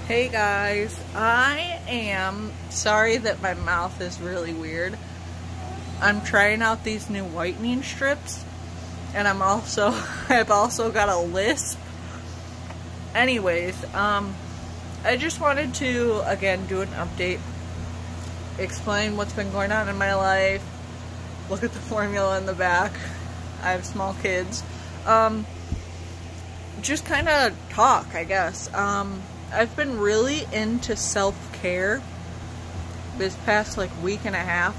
Hey guys, I am sorry that my mouth is really weird. I'm trying out these new whitening strips, and I've also got a lisp. Anyways, I just wanted to again do an update, explain what's been going on in my life, look at the formula in the back. I have small kids. Just kind of talk, I guess. I've been really into self-care this past week and a half,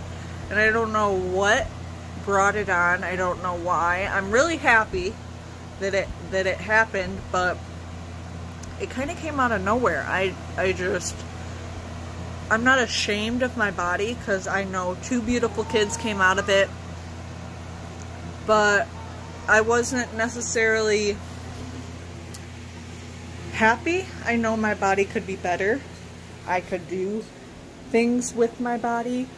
and I don't know what brought it on. I don't know why. I'm really happy that it happened, but it kind of came out of nowhere. I'm not ashamed of my body because I know 2 beautiful kids came out of it, but I wasn't necessarily happy. I know my body could be better. I could do things with my body.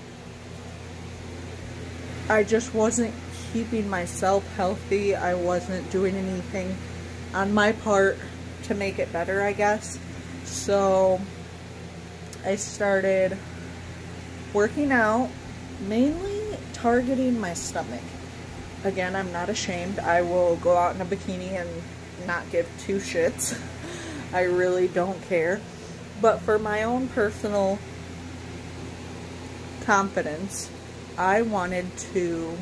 I just wasn't keeping myself healthy. I wasn't doing anything on my part to make it better, I guess. So I started working out, mainly targeting my stomach. Again, I'm not ashamed. I will go out in a bikini and not give 2 shits. I really don't care. But for my own personal confidence, I wanted to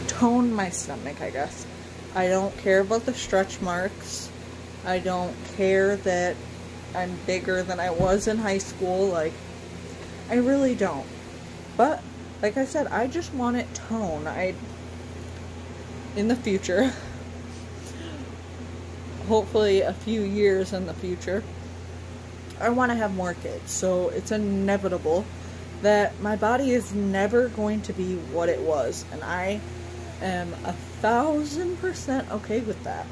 tone my stomach, I guess. I don't care about the stretch marks. I don't care that I'm bigger than I was in high school. I really don't. But, like I said, I just want it toned. In the future, hopefully a few years in the future, I want to have more kids. So it's inevitable that my body is never going to be what it was, and I am 1000% okay with that.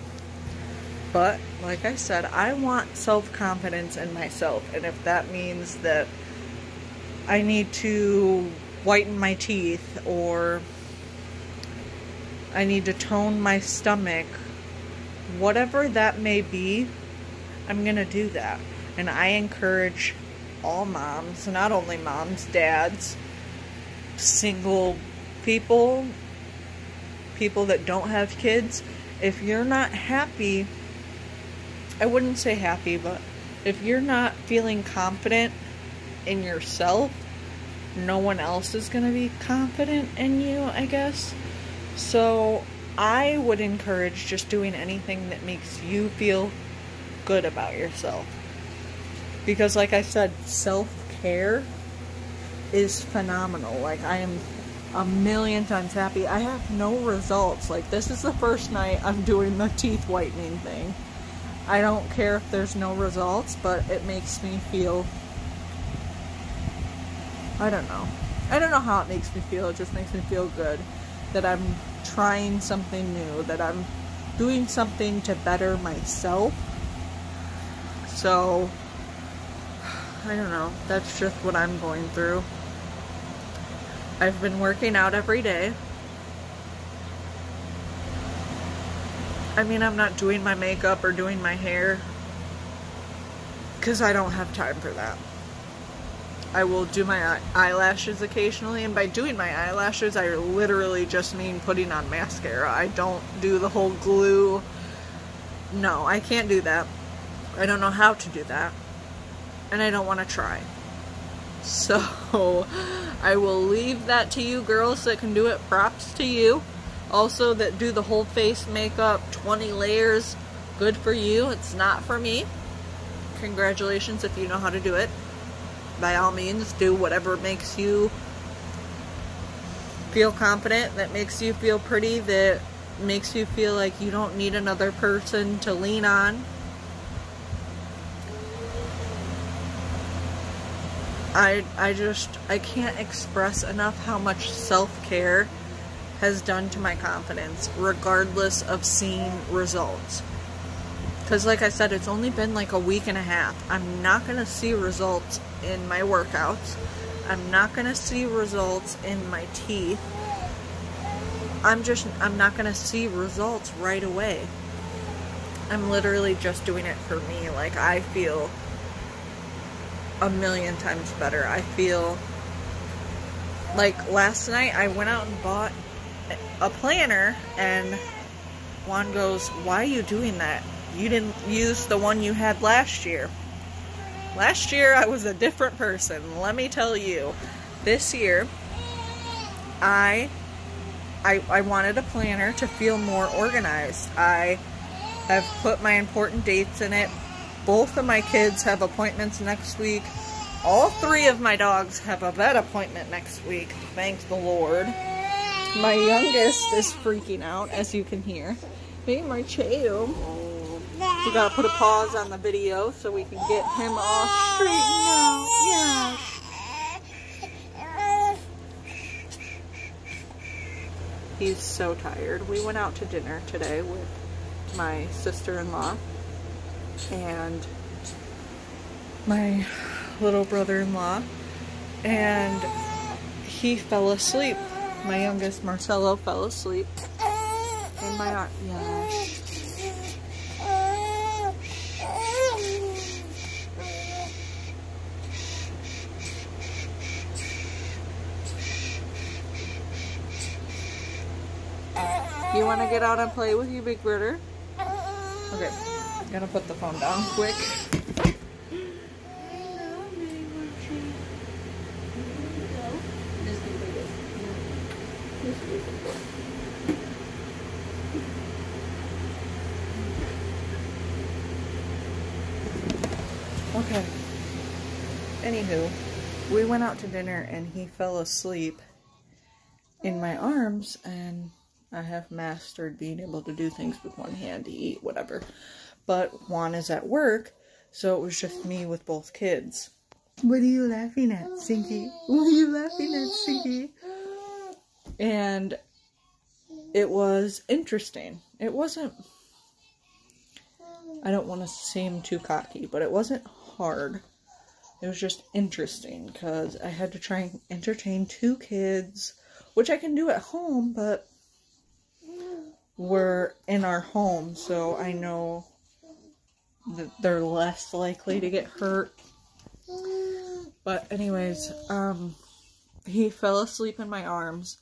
But like I said, I want self-confidence in myself, and if that means that I need to whiten my teeth, or I need to tone my stomach, whatever that may be, I'm gonna do that. And I encourage all moms, not only moms, dads, single people, people that don't have kids, if you're not happy, I wouldn't say happy, but if you're not feeling confident in yourself, no one else is gonna be confident in you, I guess. So I would encourage just doing anything that makes you feel good about yourself. Because like I said, self-care is phenomenal. I am a million times happy. I have no results. This is the first night I'm doing the teeth whitening thing. I don't care if there's no results, but it makes me feel, I don't know how it makes me feel. It just makes me feel good that I'm trying something new, that I'm doing something to better myself. So I don't know, that's just what I'm going through. I've been working out every day. I mean, I'm not doing my makeup or doing my hair because I don't have time for that. I will do my eyelashes occasionally, and by doing my eyelashes, I literally just mean putting on mascara. I don't do the whole glue. No, I can't do that. I don't know how to do that, and I don't want to try. So, I will leave that to you girls that can do it. Props to you. Also, that do the whole face makeup, 20 layers, good for you. It's not for me. Congratulations if you know how to do it. By all means, do whatever makes you feel confident, that makes you feel pretty, that makes you feel like you don't need another person to lean on. I can't express enough how much self-care has done to my confidence, regardless of seeing results. Because like I said, it's only been a week and a half. I'm not going to see results in my workouts. I'm not going to see results in my teeth. I'm not going to see results right away. I'm literally just doing it for me. Like, I feel a million times better. I feel like last night I went out and bought a planner, and Juan goes, "Why are you doing that? You didn't use the one you had last year." Last year I was a different person, let me tell you. This year I wanted a planner to feel more organized. I have put my important dates in it. Both of my kids have appointments next week. All 3 of my dogs have a vet appointment next week, thank the Lord. My youngest is freaking out, as you can hear. Hey, Marcheo. We gotta put a pause on the video so we can get him all straightened out. Yeah. He's so tired. We went out to dinner today with my sister-in-law and my little brother-in-law, and he fell asleep. My youngest, Marcelo, fell asleep in my arm. Yeah. You want to get out and play with you, big brother? Okay, I'm gonna put the phone down quick. Okay. Anywho, we went out to dinner and he fell asleep in my arms, and I have mastered being able to do things with one hand, to eat, whatever. But Juan is at work, so it was just me with both kids. What are you laughing at, Sinky? What are you laughing at, Sinky? And it was interesting. It wasn't, I don't want to seem too cocky, but it wasn't hard. It was just interesting because I had to try and entertain 2 kids, which I can do at home, but we're in our home, so I know that they're less likely to get hurt. But anyways, he fell asleep in my arms,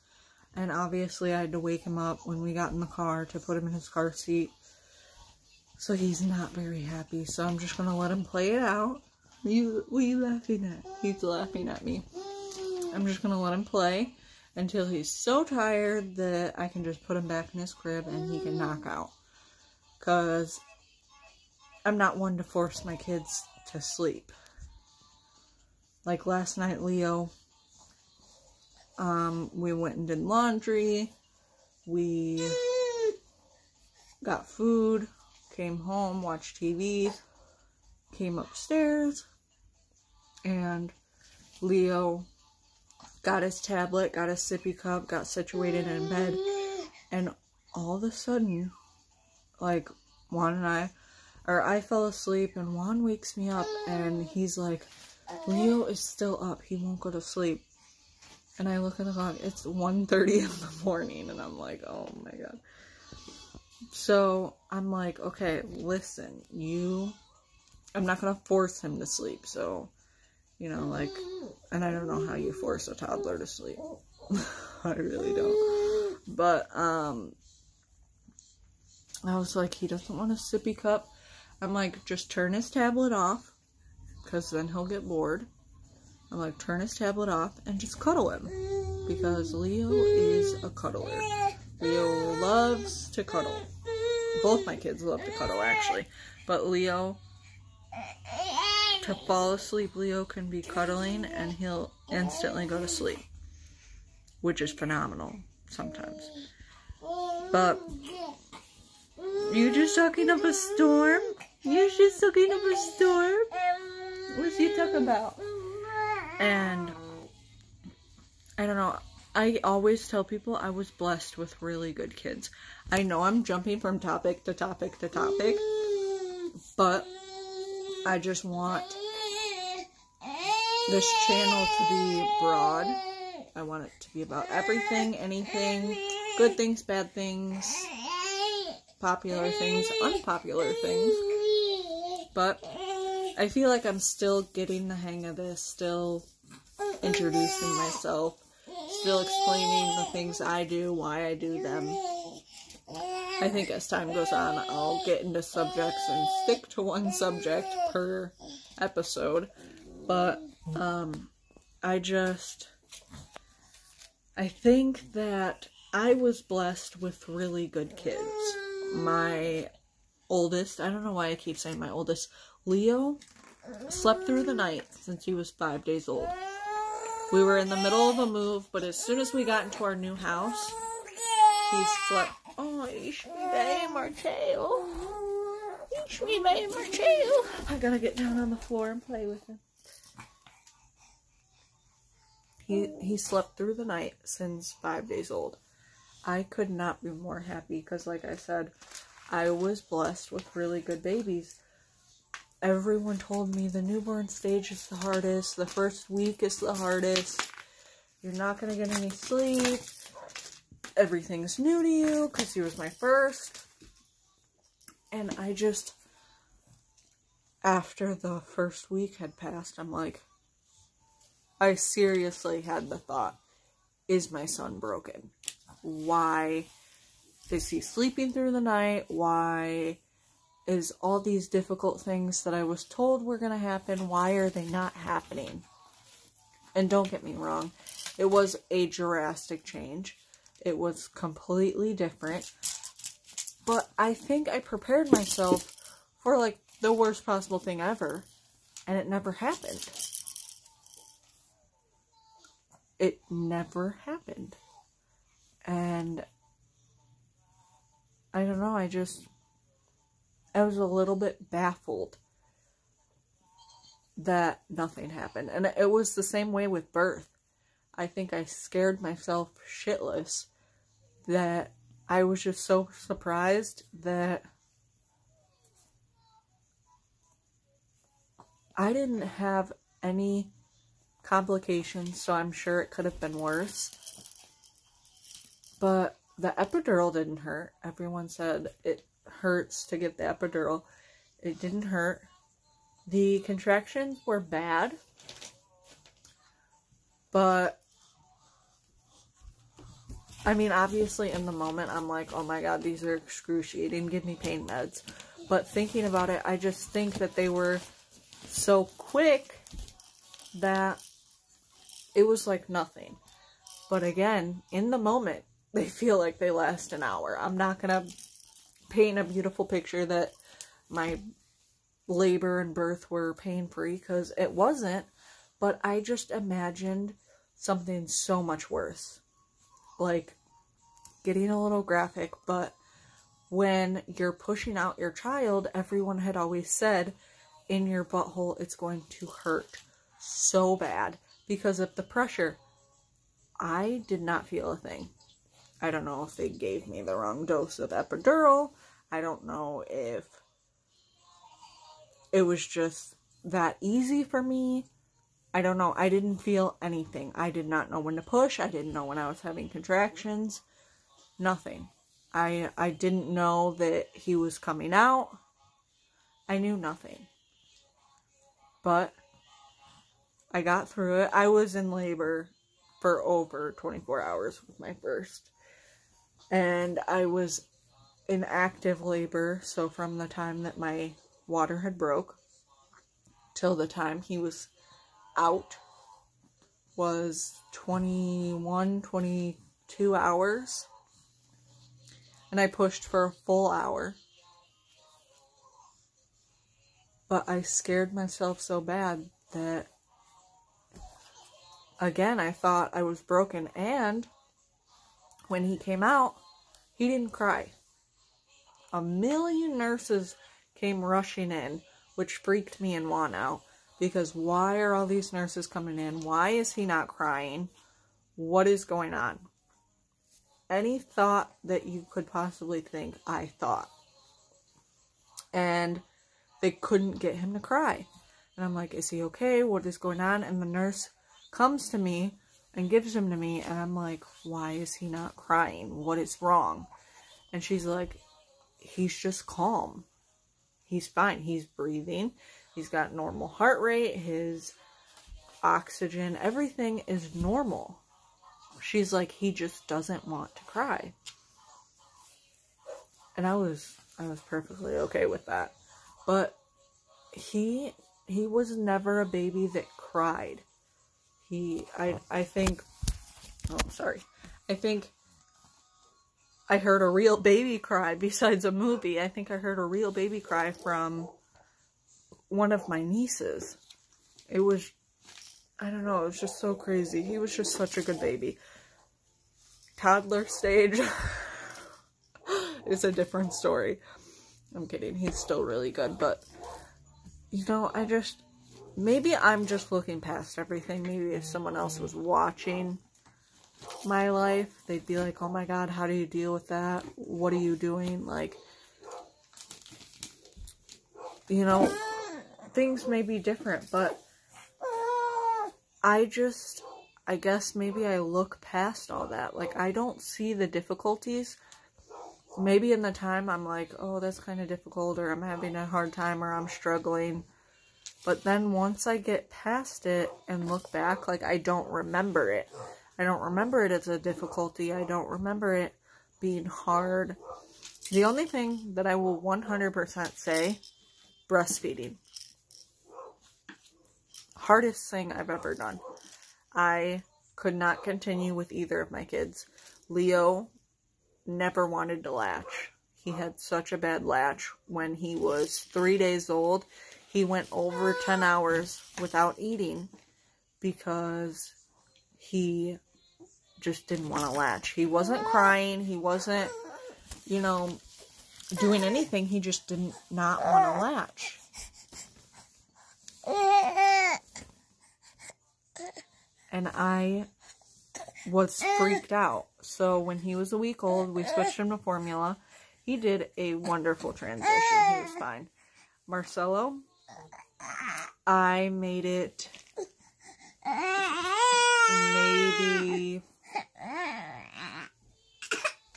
and obviously I had to wake him up when we got in the car to put him in his car seat. So he's not very happy, so I'm just gonna let him play it out. What are you laughing at? He's laughing at me. I'm just gonna let him play until he's so tired that I can just put him back in his crib and he can knock out. Because I'm not one to force my kids to sleep. Like last night, Leo, we went and did laundry. We got food, came home, watched TV, came upstairs, and Leo got his tablet, got his sippy cup, got situated in bed, and all of a sudden, like, I fell asleep, and Juan wakes me up, and he's like, Leo is still up, he won't go to sleep. And I look at the clock, it's 1:30 in the morning, and I'm like, oh my god. So, I'm like, okay, listen, I'm not gonna force him to sleep, so, you know, like, and I don't know how you force a toddler to sleep. I really don't. But, I was like, he doesn't want a sippy cup. I'm like, just turn his tablet off, because then he'll get bored. I'm like, turn his tablet off and just cuddle him, because Leo is a cuddler. Leo loves to cuddle. Both my kids love to cuddle, actually. But Leo, to fall asleep, Leo can be cuddling and he'll instantly go to sleep, which is phenomenal sometimes. But you just talking up a storm? You just talking up a storm? What's you talking about? And I don't know. I always tell people I was blessed with really good kids. I know I'm jumping from topic to topic to topic, but I just want this channel to be broad. I want it to be about everything, anything, good things, bad things, popular things, unpopular things. But I feel like I'm still getting the hang of this, still introducing myself, still explaining the things I do, why I do them. I think as time goes on, I'll get into subjects and stick to one subject per episode. But, I think that I was blessed with really good kids. My oldest, I don't know why I keep saying my oldest, Leo, slept through the night since he was 5 days old. We were in the middle of a move, but as soon as we got into our new house, he slept. Oh, ishmi Marteo. Ishmi Marteo. I gotta get down on the floor and play with him. He slept through the night since 5 days old. I could not be more happy because, like I said, I was blessed with really good babies. Everyone told me the newborn stage is the hardest. The first week is the hardest. You're not going to get any sleep. Everything's new to you because he was my first. And I just, after the first week had passed, I'm like, I seriously had the thought, is my son broken? Why is he sleeping through the night? Why is all these difficult things that I was told were going to happen, why are they not happening? And don't get me wrong, it was a drastic change. It was completely different. But I think I prepared myself for, like, the worst possible thing ever. And it never happened. It never happened. And I don't know, I was a little bit baffled that nothing happened. And it was the same way with birth. I think I scared myself shitless that I was just so surprised that I didn't have any complications, so I'm sure it could have been worse. But the epidural didn't hurt. Everyone said it hurts to get the epidural. It didn't hurt. The contractions were bad, but I mean, obviously in the moment I'm like, oh my god, these are excruciating, give me pain meds. But thinking about it, I just think that they were so quick that it was like nothing. But again, in the moment, they feel like they last an hour. I'm not gonna paint a beautiful picture that my labor and birth were pain-free, because it wasn't, but I just imagined something so much worse. Like, getting a little graphic, but when you're pushing out your child, everyone had always said, in your butthole, it's going to hurt so bad because of the pressure. I did not feel a thing. I don't know if they gave me the wrong dose of epidural. I don't know if it was just that easy for me. I don't know. I didn't feel anything. I did not know when to push. I didn't know when I was having contractions. Nothing. I didn't know that he was coming out. I knew nothing. But I got through it. I was in labor for over 24 hours with my first. And I was in active labor, so from the time that my water had broke till the time he was out was 21, 22 hours. And I pushed for a full hour. But I scared myself so bad that, again, I thought I was broken. And when he came out, he didn't cry. A million nurses came rushing in, which freaked me and Juan out. Because why are all these nurses coming in? Why is he not crying? What is going on? Any thought that you could possibly think, I thought. And they couldn't get him to cry. And I'm like, is he okay? What is going on? And the nurse comes to me and gives him to me. And I'm like, why is he not crying? What is wrong? And she's like, he's just calm. He's fine. He's breathing. He's got normal heart rate. His oxygen, everything is normal. She's like, he just doesn't want to cry. And I was perfectly okay with that. But he was never a baby that cried. I think I heard a real baby cry besides a movie. I think I heard a real baby cry from one of my nieces. It was, I don't know, it was just so crazy. He was just such a good baby. Toddler stage is a different story. I'm kidding. He's still really good, but you know, maybe I'm just looking past everything. Maybe if someone else was watching my life, they'd be like, oh my God, how do you deal with that? What are you doing? Like, you know, things may be different, but I guess maybe I look past all that. Like, I don't see the difficulties. Maybe in the time I'm like, oh, that's kind of difficult, or I'm having a hard time, or I'm struggling. But then once I get past it and look back, like, I don't remember it. I don't remember it as a difficulty. I don't remember it being hard. The only thing that I will 100% say, breastfeeding. Hardest thing I've ever done. I could not continue with either of my kids. Leo never wanted to latch. He had such a bad latch. When he was 3 days old, he went over 10 hours without eating because he just didn't want to latch. He wasn't crying. He wasn't, you know, doing anything. He just did not want to latch. And I was freaked out. So when he was a week old, we switched him to formula. He did a wonderful transition. He was fine. Marcelo, I made it maybe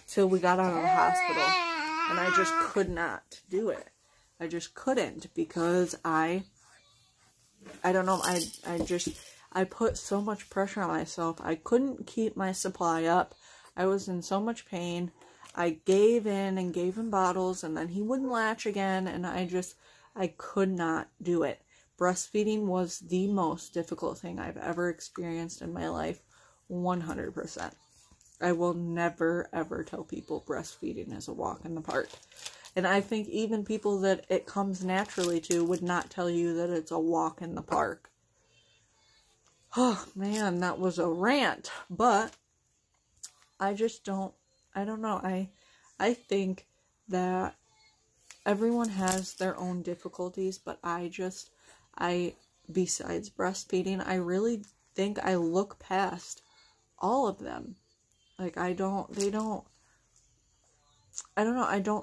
till we got out of the hospital. And I just could not do it. I just couldn't because I don't know, I put so much pressure on myself. I couldn't keep my supply up. I was in so much pain. I gave in and gave him bottles, and then he wouldn't latch again, and I could not do it. Breastfeeding was the most difficult thing I've ever experienced in my life, 100%. I will never, ever tell people breastfeeding is a walk in the park. And I think even people that it comes naturally to would not tell you that it's a walk in the park. Oh, man, that was a rant. But I don't know. I think that everyone has their own difficulties, but besides breastfeeding, I really think I look past all of them. Like, I don't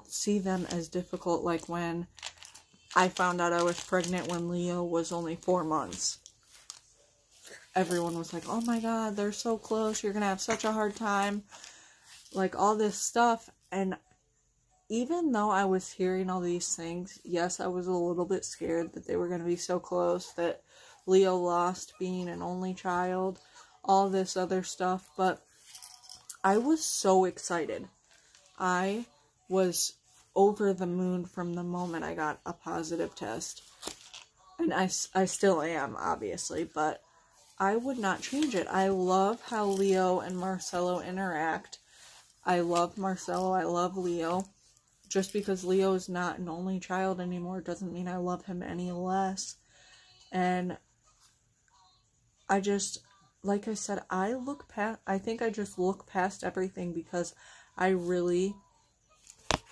see them as difficult. Like when I found out I was pregnant when Leo was only 4 months. Everyone was like, oh my God, they're so close. You're going to have such a hard time. Like all this stuff. And even though I was hearing all these things, yes, I was a little bit scared that they were going to be so close, that Leo lost being an only child, all this other stuff. But I was so excited. I was over the moon from the moment I got a positive test. And I still am, obviously, but I would not change it. I love how Leo and Marcelo interact. I love Marcelo. I love Leo. Just because Leo is not an only child anymore doesn't mean I love him any less. And I just, like I said, I think I just look past everything because I really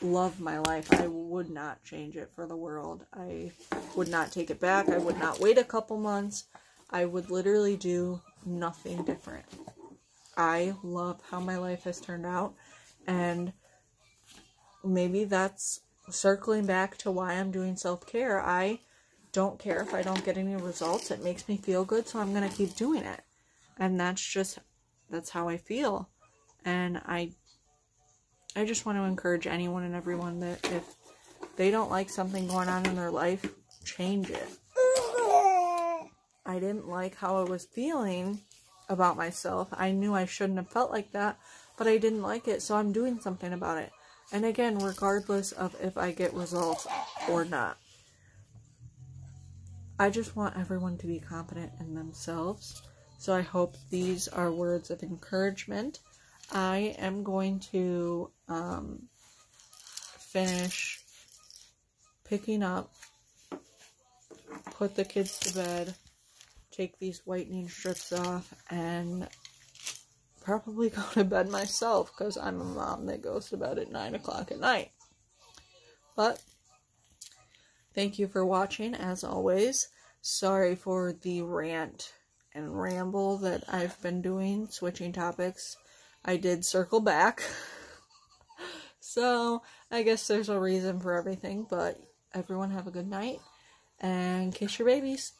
love my life. I would not change it for the world. I would not take it back. I would not wait a couple months. I would literally do nothing different. I love how my life has turned out, and maybe that's circling back to why I'm doing self-care. I don't care if I don't get any results. It makes me feel good, so I'm going to keep doing it. And that's how I feel. And I just want to encourage anyone and everyone that if they don't like something going on in their life, change it. I didn't like how I was feeling about myself. I knew I shouldn't have felt like that, but I didn't like it, so I'm doing something about it. And again, regardless of if I get results or not. I just want everyone to be confident in themselves. So I hope these are words of encouragement. I am going to finish picking up, put the kids to bed, take these whitening strips off, and probably go to bed myself because I'm a mom that goes to bed at 9 o'clock at night. But thank you for watching, as always. Sorry for the rant and ramble that I've been doing, switching topics. I did circle back. So, I guess there's a reason for everything, but everyone have a good night, and kiss your babies.